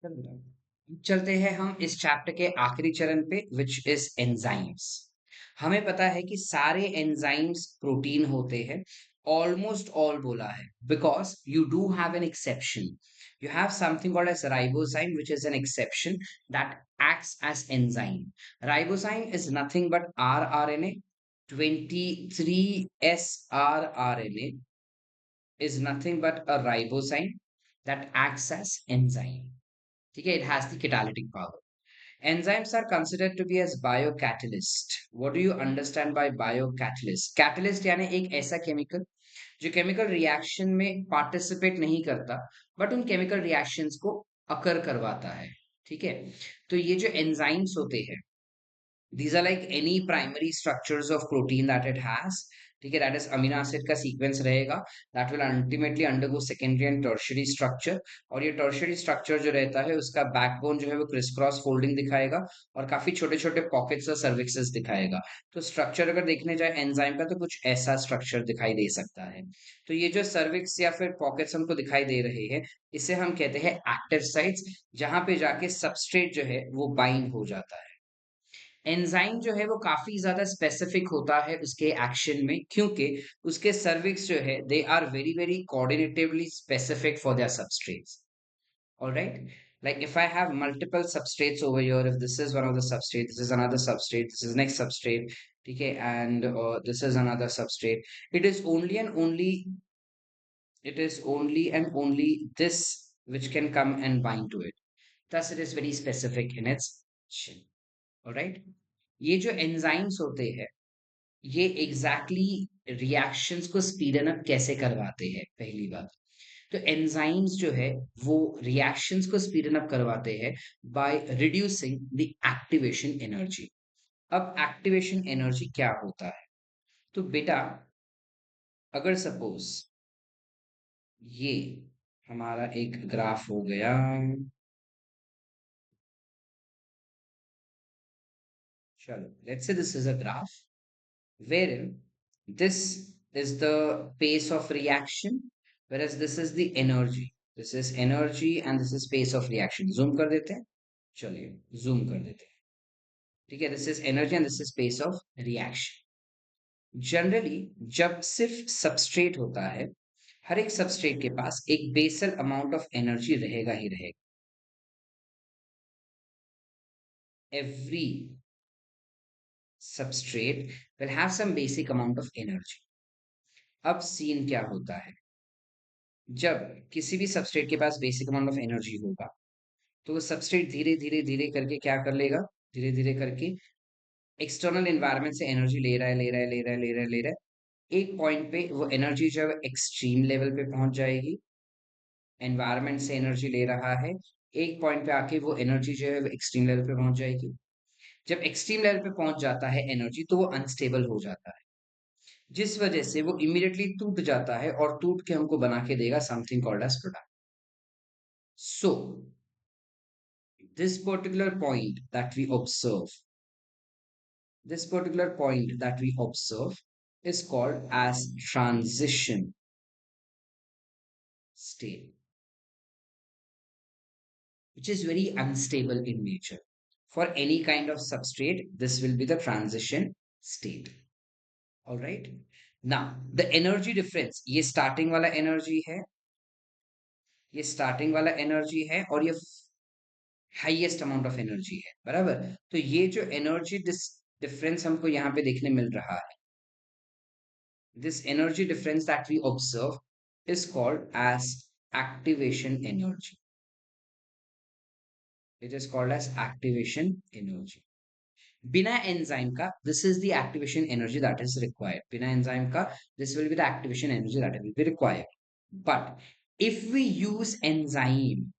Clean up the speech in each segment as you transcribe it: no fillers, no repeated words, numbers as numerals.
चलते हैं हम इस चैप्टर के आखिरी चरण पे विच इज एंजाइम्स। हमें पता है कि सारे एंजाइम्स प्रोटीन होते हैं। ऑलमोस्ट ऑल बोला है because you do have an exception. You have something called as ribozyme, which is an exception that acts as enzyme. Ribozyme is nothing but rRNA. 23 srRNA is nothing but a ribozyme that acts as enzyme. ठीक है, it has the catalytic power. Enzymes are considered to be as biocatalyst. What do you understand by biocatalyst? Catalyst यानी एक ऐसा chemical जो chemical reaction में participate नहीं करता but उन केमिकल रिएक्शंस को अकर करवाता है। ठीक है, तो ये जो एंजाइम्स होते हैं, these are like any primary structures of protein that it has. ठीक है, that is amino acid का sequence रहेगा that will ultimately undergo secondary and tertiary structure। और ये tertiary structure जो रहता है उसका backbone जो है वो criss cross folding दिखाएगा और काफी छोटे छोटे pockets और cervixes दिखाएगा। तो structure अगर देखने जाए एंजाइम का तो कुछ ऐसा structure दिखाई दे सकता है। तो ये जो cervix या फिर pockets हमको दिखाई दे रहे हैं इसे हम कहते हैं active sites, जहां पे जाके substrate जो है वो bind हो जाता है। एंजाइम जो है वो काफी ज्यादा स्पेसिफिक होता है उसके एक्शन में, क्योंकि उसके सर्विक्स जो है they are very very coordinatively specific for their substrates. Alright, like if I have multiple substrates over here, if this is one of the substrate, this is another substrate, this is next substrate, okay, and this is another substrate, it is only and only, it is only and only this which can come and bind to it, thus it is very specific in its action। Alright, ये जो enzymes होते हैं ये exactly reactions को स्पीडन up कैसे करवाते हैं, पहली बात। तो एंजाइम्स जो है वो रिएक्शंस को स्पीडन अप करवाते हैं by reducing the activation energy. अब एक्टिवेशन एनर्जी क्या होता है? तो बेटा, अगर सपोज ये हमारा एक ग्राफ हो गया, चलो let's say this is a graph wherein this is the pace of reaction, whereas this is the energy। this is energy and this is pace of reaction। zoom कर देते हैं, चलिए zoom कर देते हैं। ठीक है, this is energy and this is pace of reaction। Generally जब सिर्फ सबस्ट्रेट होता है, हर एक सबस्ट्रेट के पास एक बेसल अमाउंट ऑफ एनर्जी रहेगा ही रहेगा। Every substrate will have some basic amount of energy। अब सीन क्या होता है, जब किसी भी सबस्ट्रेट के पास बेसिक अमाउंट ऑफ एनर्जी होगा तो वो सबस्ट्रेट धीरे धीरे धीरे करके क्या कर लेगा, धीरे धीरे करके एक्सटर्नल एनवायरनमेंट से एनर्जी ले रहा है, ले रहा है, ले रहा है, ले रहा है, ले रहा है। एक पॉइंट पे वो एनर्जी जो है एक्सट्रीम लेवल पे पहुंच जाएगी। एनवायरनमेंट से एनर्जी ले रहा है, एक पॉइंट पे आके वो एनर्जी जो है एक्सट्रीम लेवल पे पहुंच जाएगी। जब एक्सट्रीम लेवल पे पहुंच जाता है एनर्जी तो वो अनस्टेबल हो जाता है, जिस वजह से वो इमीडिएटली टूट जाता है और टूट के हमको बना के देगा something called as product. So this particular point that we observe, this particular point that we observe is called as transition state, which is very unstable in nature। For any kind of substrate this will be the transition state। all right, now the energy difference, ये starting वाला energy है, ये starting वाला energy है और ये highest amount of energy है, बराबर। तो ये जो एनर्जी डिफरेंस हमको यहाँ पे देखने मिल रहा है, this energy difference that we observe is called as activation energy। it is called as activation energy। बिना एंजाइम का this is the activation energy that is required। बिना एंजाइम का this will be the activation energy that will be required। but if we use enzyme,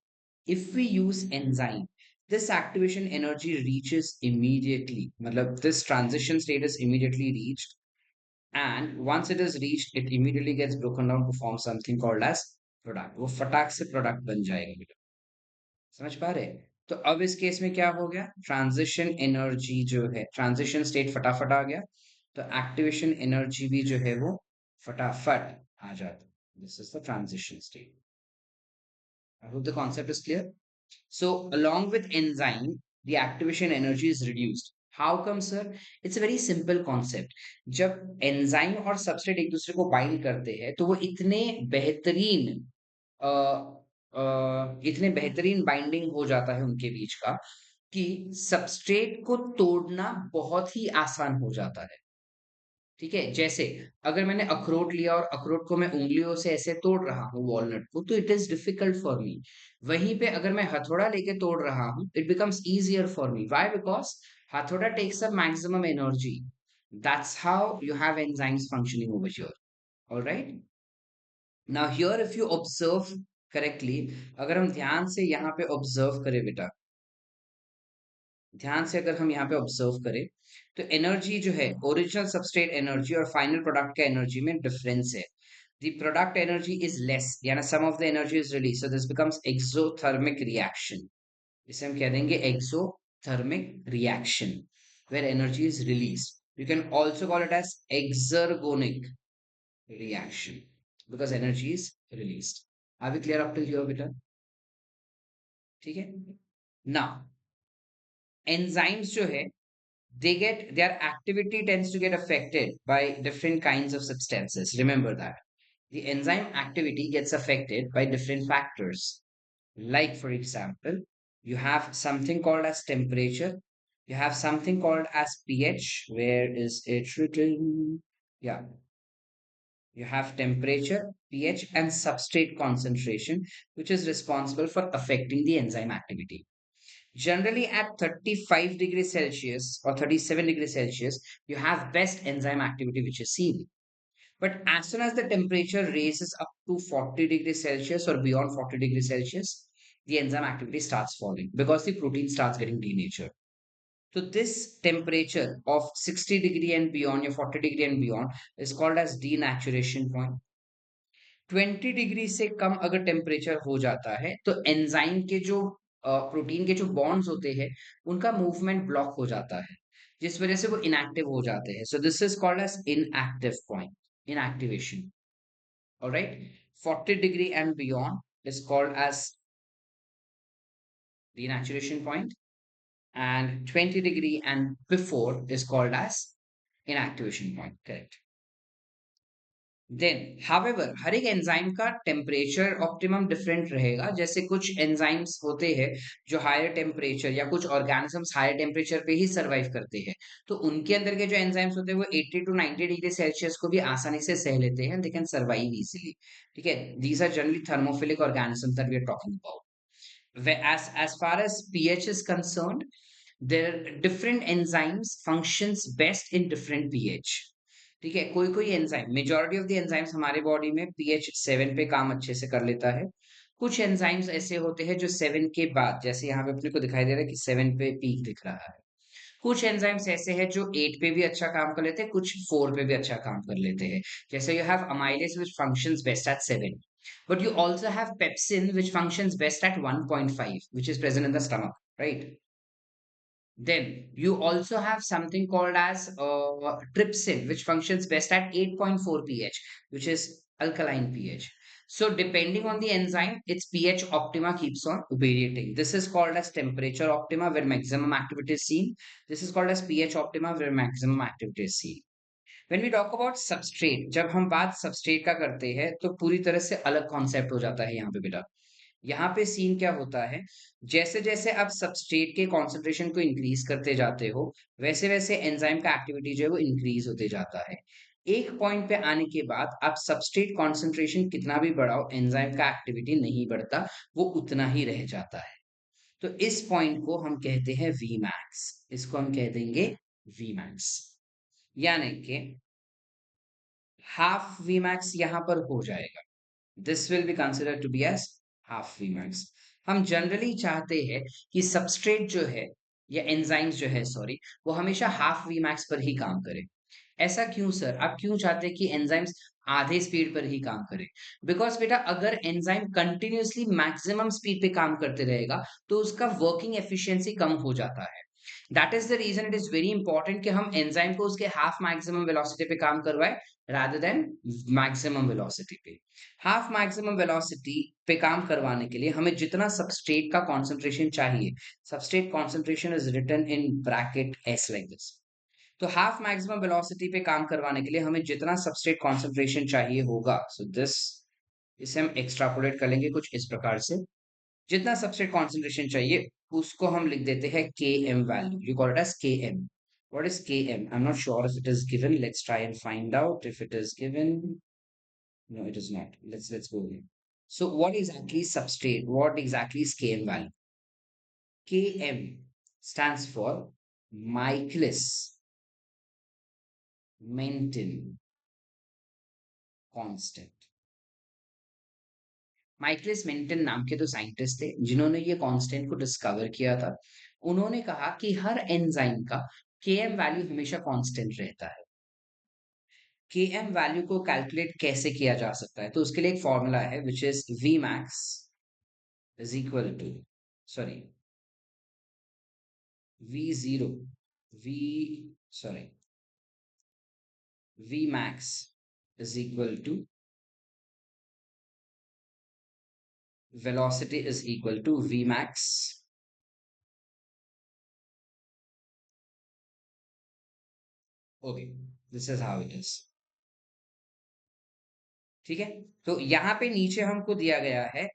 if we use enzyme, this activation energy reaches immediately, मतलब this transition state is immediately reached, and once it is reached it immediately gets broken down to form something called as product। वो फटाक से product बन जाएगा बेटा, समझ पा रहे हैं? तो अब इस केस में क्या हो गया, ट्रांजिशन एनर्जी जो है, ट्रांजिशन स्टेट फटाफट आ गया, तो एक्टिवेशन एनर्जी भी जो है वो फटाफट आ जाता। This is the transition state. I hope the concept is clear. So along with enzyme, the activation energy is reduced. How come, sir? It's a very simple concept. जब एंजाइम और substrate एक दूसरे को बाइंड करते हैं तो वो अ, इतने बेहतरीन बाइंडिंग हो जाता है उनके बीच का कि सबस्ट्रेट को तोड़ना बहुत ही आसान हो जाता है। ठीक है? जैसे अगर मैंने अखरोट लिया और अखरोट को मैं उँगलियों से ऐसे तोड़ रहा हूँ वॉलनट को, तो it is difficult for me. वहीं पे अगर मैं हथौड़ा लेके तोड़ रहा हूँ, it becomes easier for me. Why? Because हथौड़ा takes up maximum energy. That's how you have enzymes functioning over here. All right? Now here if you observe correctly, अगर हम ध्यान से यहाँ पे ऑब्जर्व करें बेटा, ध्यान से अगर हम यहाँ पे ऑब्जर्व करें तो एनर्जी जो है ओरिजिनल सबस्ट्रेट एनर्जी और फाइनल प्रोडक्ट का एनर्जी में डिफरेंस है। The product energy is less, यानी some of the energy is release, so this becomes exothermic reaction. इसे हम कह देंगे exothermic reaction where energy is release. You can also call it as exergonic reaction because energy is release. Are we clear up till here बेटा? ठीक है। Now enzymes जो है, their activity tends to get affected by different kinds of substances. Remember that the enzyme activity gets affected by different factors. Like for example, you have something called as temperature, you have something called as pH. Where is it written? Yeah, you have temperature, pH, and substrate concentration, which is responsible for affecting the enzyme activity. Generally, at 35 degrees Celsius or 37 degrees Celsius, you have best enzyme activity which is seen. But as soon as the temperature raises up to 40 degrees Celsius or beyond 40 degrees Celsius, the enzyme activity starts falling because the protein starts getting denatured. So this temperature of 60 degree and beyond or 40 degree and beyond is called as denaturation point. 20 degree से कम अगर temperature हो जाता है तो enzyme के जो protein के जो बॉन्ड्स होते हैं उनका मूवमेंट ब्लॉक हो जाता है, जिस वजह से वो इनएक्टिव हो जाते हैं। So this is called as inactive point, inactivation. Alright, 40 degree and beyond is called as denaturation point, and 20 degree and before is called as inactivation point. Correct. Then however हर एक एंजाइम का temperature optimum different रहेगा। जैसे कुछ enzymes होते हैं जो higher temperature, या कुछ ऑर्गेनिजम्स हायर टेम्परेचर पे ही सरवाइव करते हैं, तो उनके अंदर के जो एंजाइम्स होते हैं वो 80 टू 90 डिग्री सेल्सियस को भी आसानी से सह लेते हैं, दे कैन सर्वाइव इजीली। ठीक है, these are generally thermophilic organisms that we are talking about. as far as pH is concerned, there different enzymes functions best in different pH। ठीक है, कोई कोई enzyme, majority of the enzymes हमारे body में pH 7 पे काम अच्छे से कर लेता है। कुछ एंजाइम्स ऐसे होते हैं जो 7 के बाद, जैसे यहाँ पे अपने को दिखाई दे रहा है कि 7 पे पीक दिख रहा है। कुछ एंजाइम्स ऐसे हैं जो 8 पे भी अच्छा काम कर लेते हैं, कुछ 4 पे भी अच्छा काम कर लेते हैं। जैसे you have amylase which functions best at 7, but you also have pepsin which functions best at 1.5 which is present in the stomach, right? Then you also have something called as trypsin, which functions best at 8.4 pH, which is alkaline pH. So depending on the enzyme, its pH optima keeps on variating. This is called as temperature optima, where maximum activity is seen. This is called as pH optima, where maximum activity is seen. When we talk about substrate, जब हम बात substrate का करते हैं तो पूरी तरह से अलग कॉन्सेप्ट हो जाता है यहाँ पे बेटा। यहाँ पे सीन क्या होता है, जैसे जैसे आप सबस्ट्रेट के कॉन्सेंट्रेशन को इंक्रीज करते जाते हो, वैसे वैसे एंजाइम का एक्टिविटी जो है वो इंक्रीज होते जाता है। एक पॉइंट पे आने के बाद आप सबस्ट्रेट कॉन्सेंट्रेशन कितना भी बढ़ाओ, एंजाइम का एक्टिविटी नहीं बढ़ता, वो उतना ही रह जाता है। तो इस पॉइंट को हम कहते हैं वी मैक्स, इसको हम कह देंगे वी मैक्स। यानी कि हाफ वी मैक्स यहाँ पर हो जाएगा। This will be considered to be as half Vmax। हम जनरली चाहते हैं कि सबस्ट्रेट जो है या एंजाइम्स जो है, सॉरी, वो हमेशा हाफ Vmax पर ही काम करे। ऐसा क्यों सर? आप क्यों चाहते हैं कि एंजाइम्स आधे स्पीड पर ही काम करे? बिकॉज बेटा अगर एंजाइम कंटिन्यूअसली मैक्सिमम स्पीड पे काम करते रहेगा तो उसका वर्किंग एफिशिएंसी कम हो जाता है। That is the reason it is very important कि हम एंजाइम को उसके हाफ मैक्सिमम वेलोसिटी पे काम करवाए रादर देन मैक्सिमम वेलोसिटी पे। हाफ मैक्सिमम वेलोसिटी पे काम करवाने के लिए हमें जितना सबस्ट्रेट का कॉन्सेंट्रेशन चाहिए, substrate concentration is written in bracket S like this. तो हाफ मैक्सिमम वेलोसिटी पे काम करवाने के लिए हमें जितना सबस्ट्रेट कॉन्सेंट्रेशन चाहिए होगा, सो दिस, इसे हम एक्सट्रापोलेट कर लेंगे कुछ इस प्रकार से। जितना सबस्ट्रेट कॉन्सेंट्रेशन चाहिए उसको हम लिख देते हैं K M value, you call it as K M. What is K M? I am not sure if it is given, let's try and find out if it is given. No it is not, let's go here. So what exactly is substrate? What exactly is Km value? Km stands for Michaelis Menten constant. Michaelis Menten नाम के दो scientist थे जिन्होंने ये constant को discover किया था। उन्होंने कहा कि हर एंजाइम का Km वैल्यू हमेशा कांस्टेंट रहता है। Km वैल्यू को कैलकुलेट कैसे किया जा सकता है? तो उसके लिए एक फॉर्मूला है which is V max is equal to, sorry, V0, V, sorry, V max is equal to velocity is equal to V max. Okay, this is how it is. ठीक है, तो यहाँ पे नीचे हमको दिया गया है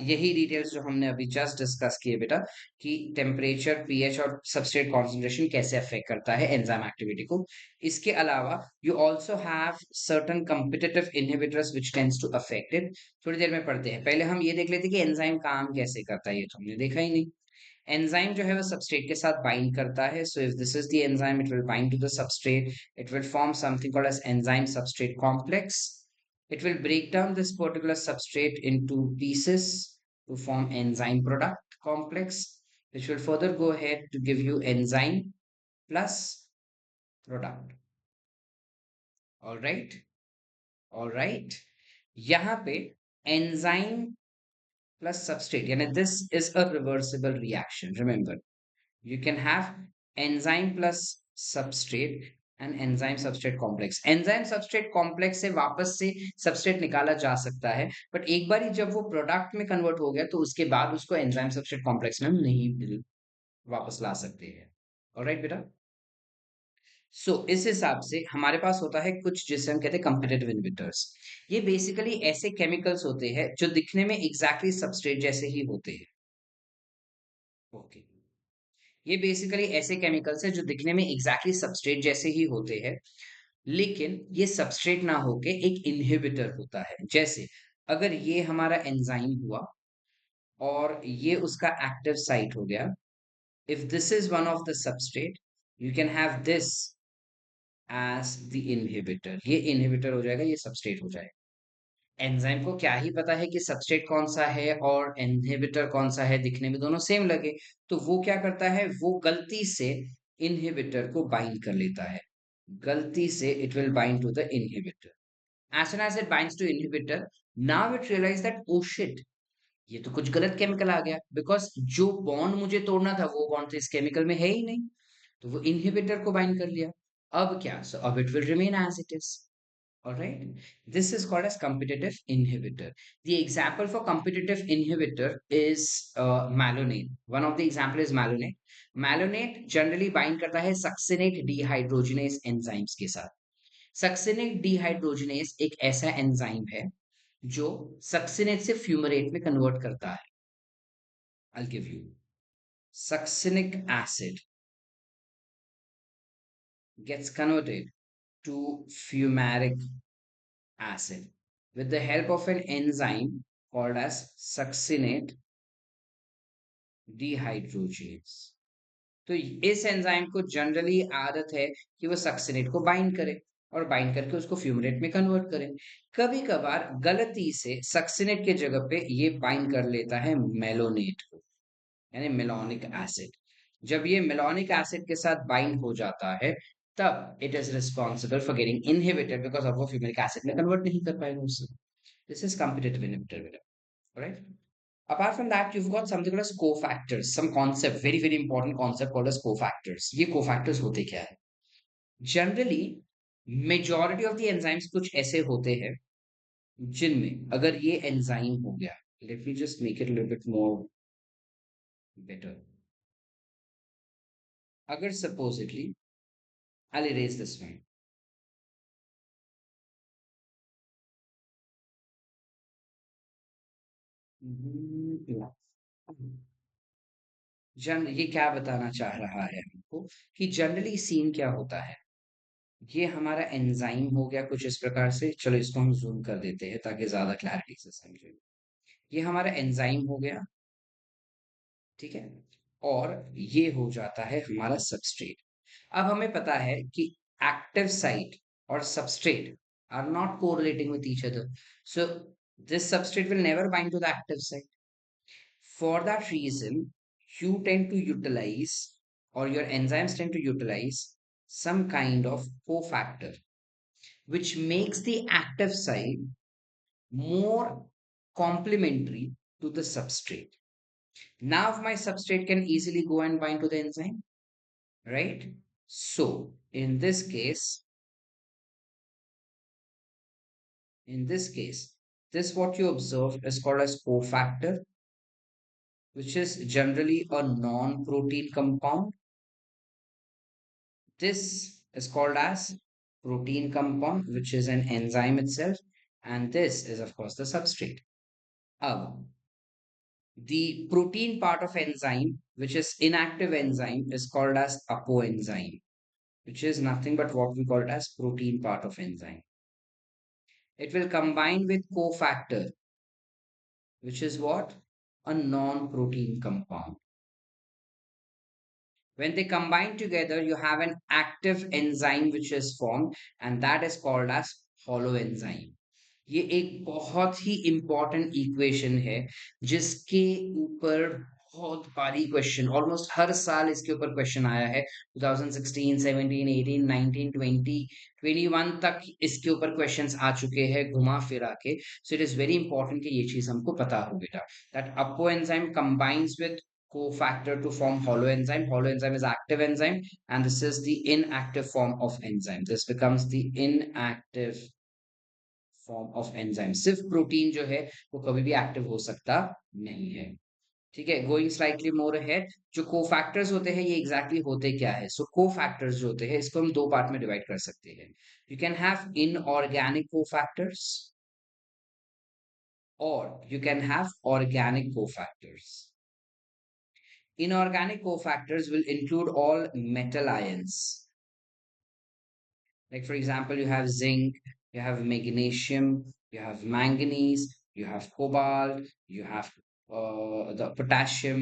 यही डिटेल्स जो हमने अभी जस्ट डिस्कस किए बेटा, कि टेम्परेचर, पीएच और सबस्ट्रेट कॉन्सेंट्रेशन कैसे अफेक्ट करता है एंजाइम एक्टिविटी को। इसके अलावा you also have certain competitive inhibitors which tends to affect it. थोड़ी देर में पढ़ते हैं, पहले हम ये देख लेते हैं कि एंजाइम काम कैसे करता है, ये तो हमने देखा ही नहीं। एंजाइम जो है वो सबस्ट्रेट के साथ बाइंड करता है, so if this is the enzyme it will bind to the substrate, it will form something called as enzyme substrate complex. It will break down this particular substrate into pieces to form enzyme product complex, which will further go ahead to give you enzyme plus product. All right, all right. यहाँ पे enzyme plus substrate, यानी this is a reversible reaction. Remember, you can have enzyme plus substrate and enzyme substrate complex. enzyme substrate complex से वापस से substrate निकाला जा सकता है, बट एक बार ही जब वो प्रोडक्ट में कन्वर्ट हो गया तो उसके बाद उसको enzyme substrate complex में हम नहीं वापस ला सकते हैं। ऑलराइट बेटा, सो इस हिसाब से हमारे पास होता है कुछ जिसे हम कहते हैं कम्पिटिटिव इनहिबिटर्स। ये बेसिकली ऐसे केमिकल्स होते हैं जो दिखने में एग्जैक्टली सबस्ट्रेट जैसे ही होते हैं। ओके, ये बेसिकली ऐसे केमिकल्स हैं जो दिखने में एग्जैक्टली सबस्ट्रेट जैसे ही होते हैं, लेकिन ये सबस्ट्रेट ना होके एक इनहिबिटर होता है। जैसे अगर ये हमारा एंजाइम हुआ और ये उसका एक्टिव साइट हो गया, if this is one of the substrate, you can have this as the inhibitor. ये इनहिबिटर हो जाएगा, ये सबस्ट्रेट हो जाएगा। एंजाइम को क्या ही पता है कि सबस्ट्रेट कौन सा है और इनहिबिटर कौन सा है, दिखने में दोनों सेम लगे, तो वो क्या करता है, वो गलती से इनहिबिटर को बाइंड कर लेता है। गलती से it will bind to the inhibitor. As soon as it binds to inhibitor, now it realize that oh shit, ये तो कुछ गलत केमिकल आ गया, बिकॉज जो बॉन्ड मुझे तोड़ना था वो बॉन्ड तो इस केमिकल में है ही नहीं, तो वो इनहिबिटर को बाइंड कर लिया। अब क्या, सो अब it will remain as it is. All right. This is called as competitive inhibitor. The example for competitive inhibitor is malonate. One of the example is malonate. Malonate generally bind करता है succinate dehydrogenase enzymes के साथ। Succinate dehydrogenase एक ऐसा enzyme है जो succinate से fumarate में कन्वर्ट करता है। I'll give you. Succinic acid gets converted to fumaric acid with the help of an enzyme called as succinate dehydrogenase। तो इस एंजाइम को जनरली आदत है कि वो सक्सिनेट को बाइंड करे और बाइंड करके उसको फ्यूमरेट में कन्वर्ट करे। कभी कभार गलती से सक्सिनेट के जगह पे ये बाइंड कर लेता है मेलोनेट को, यानी मेलोनिक एसिड। जब ये मेलोनिक एसिड के साथ बाइंड हो जाता है तब it is responsible for getting inhibited, because अब वो फ्यूमरिक एसिड में कन्वर्ट नहीं कर पाएगा उससे। This is competitive inhibitor, right. Apart from that, you've got something called as cofactors, some concept, very very important concept called as cofactors. ये cofactors होते क्या है? Generally, majority of the enzymes कुछ ऐसे होते हैं जिनमें अगर ये एंजाइम हो गया, let me just make it a little bit more better. अगर supposedly, I'll erase this one. Yeah. जन ये क्या बताना चाह रहा है हमको कि जनरली सीन क्या होता है, ये हमारा एंजाइम हो गया कुछ इस प्रकार से, चलो इसको हम जूम कर देते हैं ताकि ज्यादा क्लैरिटी से समझे। ये हमारा एंजाइम हो गया, ठीक है, और ये हो जाता है हमारा सबस्ट्रेट। अब हमें पता है कि एक्टिव साइट और substrate are not correlating with each other, so this substrate will never bind to the active site. For that reason, you tend to utilize, or your enzymes tend to utilize some kind of cofactor, which makes the active site more complementary to the substrate. Now, my substrate can easily go and bind to the enzyme, right? So, in this case, this what you observe is called as cofactor, which is generally a non-protein compound. This is called as protein compound, which is an enzyme itself, and this is, of course, the substrate. The protein part of enzyme, which is inactive enzyme, is called as apoenzyme, which is nothing but what we call it as protein part of enzyme. It will combine with cofactor, which is what? A non-protein compound. When they combine together, you have an active enzyme which is formed, and that is called as holoenzyme. ये एक बहुत ही important equation है जिसके ऊपर बहुत भारी question, almost हर साल इसके ऊपर क्वेश्चन आया है। 2016, 17, 18, 19, 20, 21 तक इसके ऊपर क्वेश्चंस आ चुके हैं घुमा फिरा के। So it is very important कि ये चीज हमको पता हो बेटा, that apoenzyme combines with cofactor to form holoenzyme. Holoenzyme is active enzyme, and this is the inactive form of enzyme. This becomes the inactive form of enzyme. सिर्फ protein जो है वो कभी भी एक्टिव हो सकता नहीं है। ठीक है, गोइंग स्लाइटली मोर अहेड, जो कोफैक्टर्स होते हैं ये एग्जैक्टली exactly होते क्या है? सो कोफैक्टर्स जो होते हैं इसको हम दो पार्ट में डिवाइड कर सकते हैं। You can have inorganic cofactors और you can have organic cofactors. Inorganic cofactors will include all metal ions. Like for example, you have zinc, you have magnesium, you have manganese, you have cobalt, you have the potassium.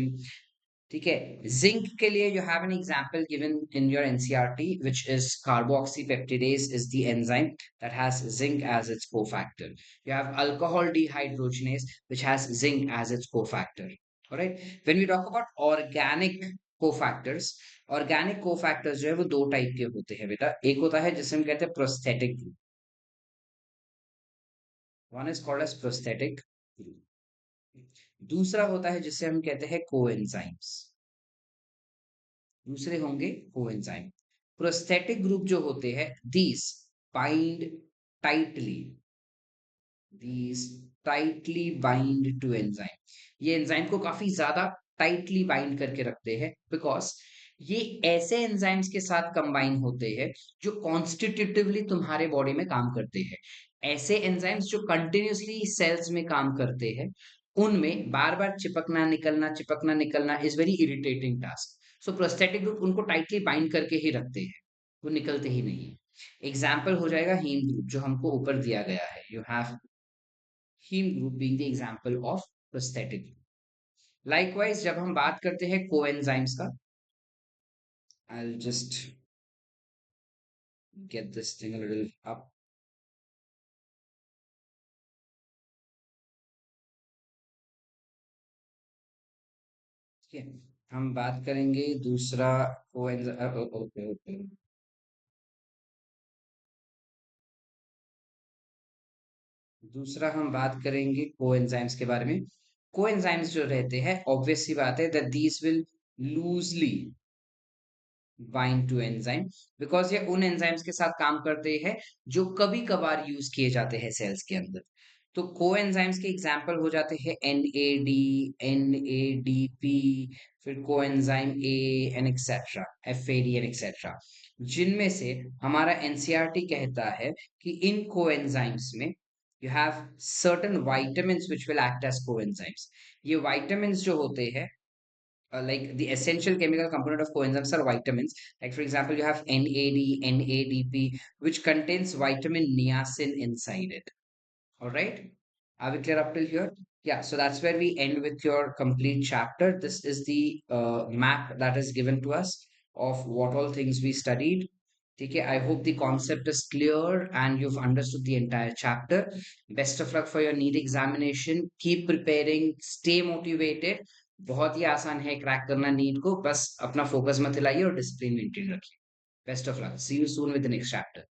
ठीक है, zinc के लिए you have an example given in your NCRT, which is carboxypeptidase is the enzyme that has zinc as its cofactor. You have alcohol dehydrogenase, which has zinc as its cofactor. All right. When we talk about organic cofactors, organic cofactors जो है वो दो type के होते हैं बेटा। एक होता है जिसे हम कहते हैं prosthetic group, one is called as prosthetic group. दूसरा होता है जिसे हम कहते हैं कोएंजाइम्स, दूसरे होंगे कोएंजाइम। प्रोस्थेटिक ग्रुप जो होते हैं, these bind tightly, these tightly bind to enzyme। ये एंजाइम को काफी ज्यादा टाइटली बाइंड करके रखते हैं, बिकॉज ये ऐसे एंजाइम्स के साथ कंबाइन होते हैं जो कॉन्स्टिट्यूटिवली तुम्हारे बॉडी में काम करते हैं। ऐसे एंजाइम्स जो कंटिन्यूसली सेल्स में काम करते हैं, उनमें बार बार चिपकना निकलना is very irritating task. So prosthetic group उनको टाइटली बाइंड करके ही रखते हैं, वो निकलते ही नहीं है। एग्जाम्पल हो जाएगा हीम ग्रुप जो हमको ऊपर दिया गया है। You have heme group being the example of prosthetic group. Likewise, जब हम बात करते हैं coenzymes का, I'll just get this thing a little up. ठीक है, हम बात करेंगे दूसरा coenzyme, ओके ओके, दूसरा हम बात करेंगे coenzymes के बारे में। कोएंजाइम्स जो रहते हैं, ऑब्वियस सी बात है that these will loosely bind to enzyme, because ये उन एंजाइम्स के साथ काम करते हैं जो कभी कभार यूज किए जाते हैं सेल्स के अंदर। तो को एंजाइम्स के एग्जाम्पल हो जाते हैं NAD, NADP, फिर को enzyme A and etcetera, FAD and etcetera, जिनमें से हमारा एनसीईआरटी कहता है कि इन को एंजाइम्स में you have certain vitamins which will act as coenzymes। ये vitamins जो होते हैं, like the essential chemical component of coenzymes are vitamins. Like for example, you have NAD, NADP, which contains vitamin niacin inside it. All right. Are we clear up till here? Yeah. So that's where we end with your complete chapter. This is the map that is given to us of what all things we studied. Okay, I hope the concept is clear and you've understood the entire chapter. Best of luck for your NEET examination. Keep preparing. Stay motivated. बहुत ही आसान है crack करना NEET को, बस अपना focus मत हिलाइए और डिसिप्लिन मेंटेन रखिए। Best of luck, see you soon with the next chapter.